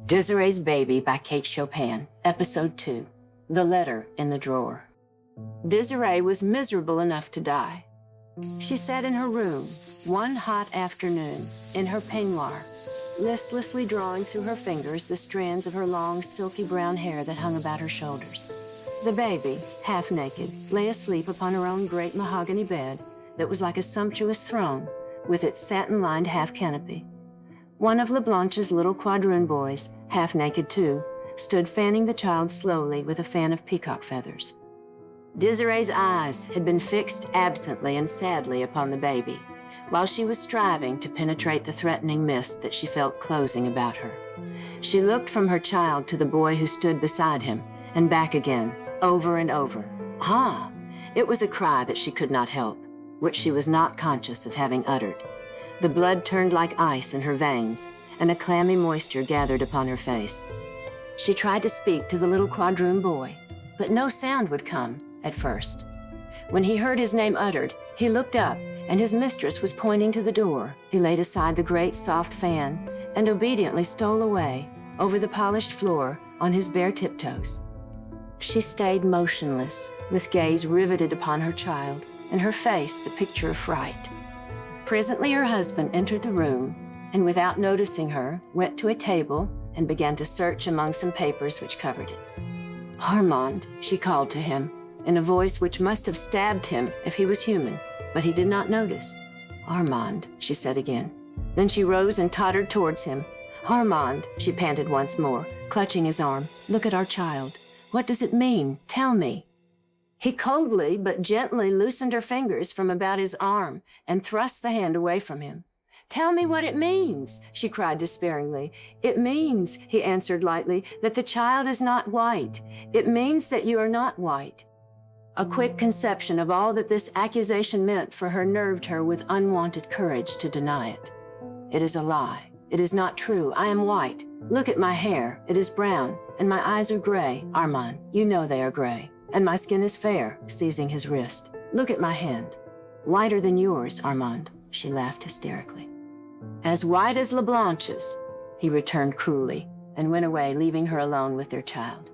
Desiree's Baby by Kate Chopin, Episode 2, The Letter in the Drawer. Desiree was miserable enough to die. She sat in her room one hot afternoon in her peignoir, listlessly drawing through her fingers the strands of her long, silky brown hair that hung about her shoulders. The baby, half naked, lay asleep upon her own great mahogany bed that was like a sumptuous throne with its satin-lined half canopy. One of LeBlanche's little quadroon boys, half naked too, stood fanning the child slowly with a fan of peacock feathers. Desiree's eyes had been fixed absently and sadly upon the baby, while she was striving to penetrate the threatening mist that she felt closing about her. She looked from her child to the boy who stood beside him, and back again, over and over. Ah! It was a cry that she could not help, which she was not conscious of having uttered. The blood turned like ice in her veins, and a clammy moisture gathered upon her face. She tried to speak to the little quadroon boy, but no sound would come at first. When he heard his name uttered, he looked up, and his mistress was pointing to the door. He laid aside the great soft fan and obediently stole away over the polished floor on his bare tiptoes. She stayed motionless, with gaze riveted upon her child, and her face the picture of fright. Presently her husband entered the room, and without noticing her, went to a table and began to search among some papers which covered it. "Armand," she called to him, in a voice which must have stabbed him if he was human, but he did not notice. "Armand," she said again. Then she rose and tottered towards him. "Armand," she panted once more, clutching his arm, "look at our child. What does it mean? Tell me." He coldly but gently loosened her fingers from about his arm and thrust the hand away from him. "Tell me what it means," she cried despairingly. "It means," he answered lightly, "that the child is not white. It means that you are not white." A quick conception of all that this accusation meant for her nerved her with unwanted courage to deny it. "It is a lie. It is not true. I am white. Look at my hair. It is brown, and my eyes are gray. Armand, you know they are gray. And my skin is fair," seizing his wrist. "Look at my hand. Whiter than yours, Armand," she laughed hysterically. "As white as LeBlanche's," he returned cruelly, and went away, leaving her alone with their child.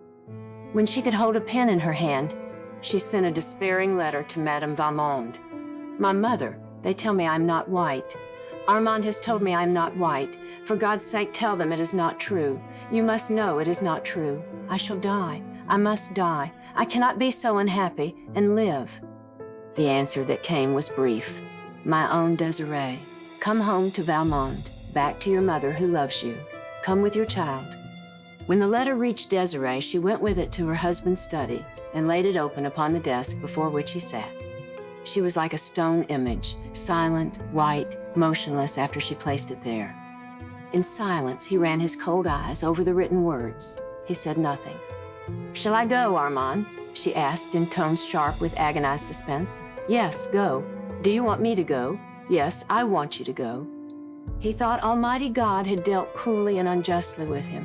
When she could hold a pen in her hand, she sent a despairing letter to Madame Valmond. "My mother, they tell me I'm not white. Armand has told me I'm not white. For God's sake, tell them it is not true. You must know it is not true. I shall die. I must die. I cannot be so unhappy and live." The answer that came was brief. "My own Desiree, come home to Valmond, back to your mother who loves you. Come with your child." When the letter reached Desiree, she went with it to her husband's study and laid it open upon the desk before which he sat. She was like a stone image, silent, white, motionless after she placed it there. In silence, he ran his cold eyes over the written words. He said nothing. "Shall I go, Armand?" she asked in tones sharp with agonized suspense. "Yes, go. Do you want me to go?" "Yes, I want you to go." He thought Almighty God had dealt cruelly and unjustly with him,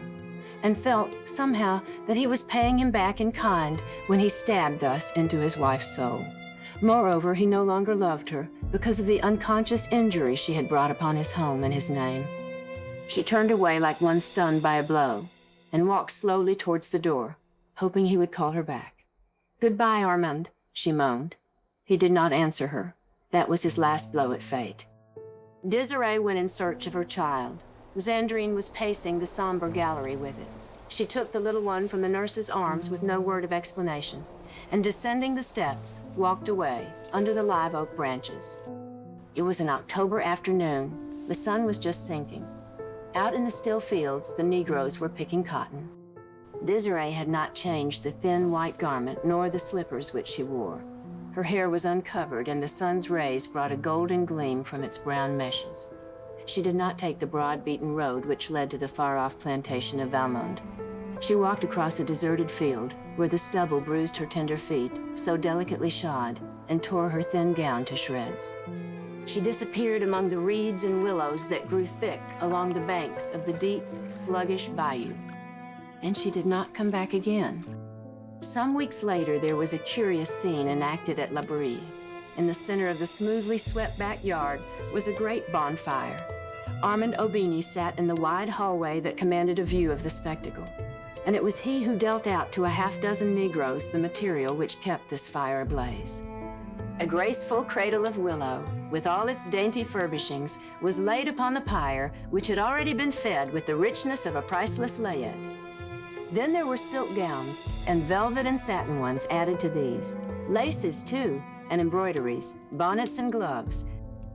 and felt, somehow, that he was paying him back in kind when he stabbed thus into his wife's soul. Moreover, he no longer loved her because of the unconscious injury she had brought upon his home and his name. She turned away like one stunned by a blow, and walked slowly towards the door, hoping he would call her back. "Goodbye, Armand," she moaned. He did not answer her. That was his last blow at fate. Desiree went in search of her child. Zandrine was pacing the somber gallery with it. She took the little one from the nurse's arms with no word of explanation, and descending the steps, walked away under the live oak branches. It was an October afternoon. The sun was just sinking. Out in the still fields, the Negroes were picking cotton. Desiree had not changed the thin white garment nor the slippers which she wore. Her hair was uncovered, and the sun's rays brought a golden gleam from its brown meshes. She did not take the broad beaten road which led to the far-off plantation of Valmond. She walked across a deserted field where the stubble bruised her tender feet, so delicately shod, and tore her thin gown to shreds. She disappeared among the reeds and willows that grew thick along the banks of the deep, sluggish bayou. And she did not come back again. Some weeks later, there was a curious scene enacted at La Brie. In the center of the smoothly swept backyard was a great bonfire. Armand Aubigny sat in the wide hallway that commanded a view of the spectacle, and it was he who dealt out to a half-dozen Negroes the material which kept this fire ablaze. A graceful cradle of willow, with all its dainty furbishings, was laid upon the pyre, which had already been fed with the richness of a priceless layette. Then there were silk gowns, and velvet and satin ones added to these, laces too, and embroideries, bonnets and gloves,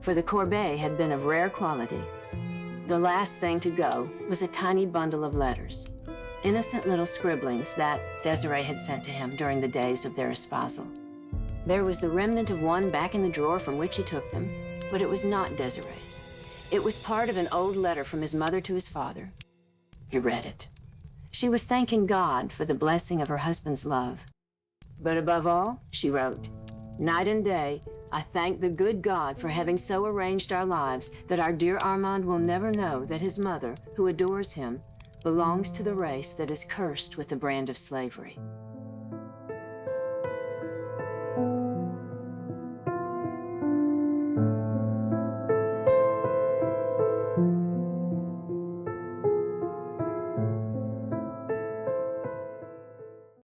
for the corbeille had been of rare quality. The last thing to go was a tiny bundle of letters, innocent little scribblings that Desiree had sent to him during the days of their espousal. There was the remnant of one back in the drawer from which he took them, but it was not Desiree's. It was part of an old letter from his mother to his father. He read it. She was thanking God for the blessing of her husband's love. But above all, she wrote, "Night and day, I thank the good God for having so arranged our lives that our dear Armand will never know that his mother, who adores him, belongs to the race that is cursed with the brand of slavery."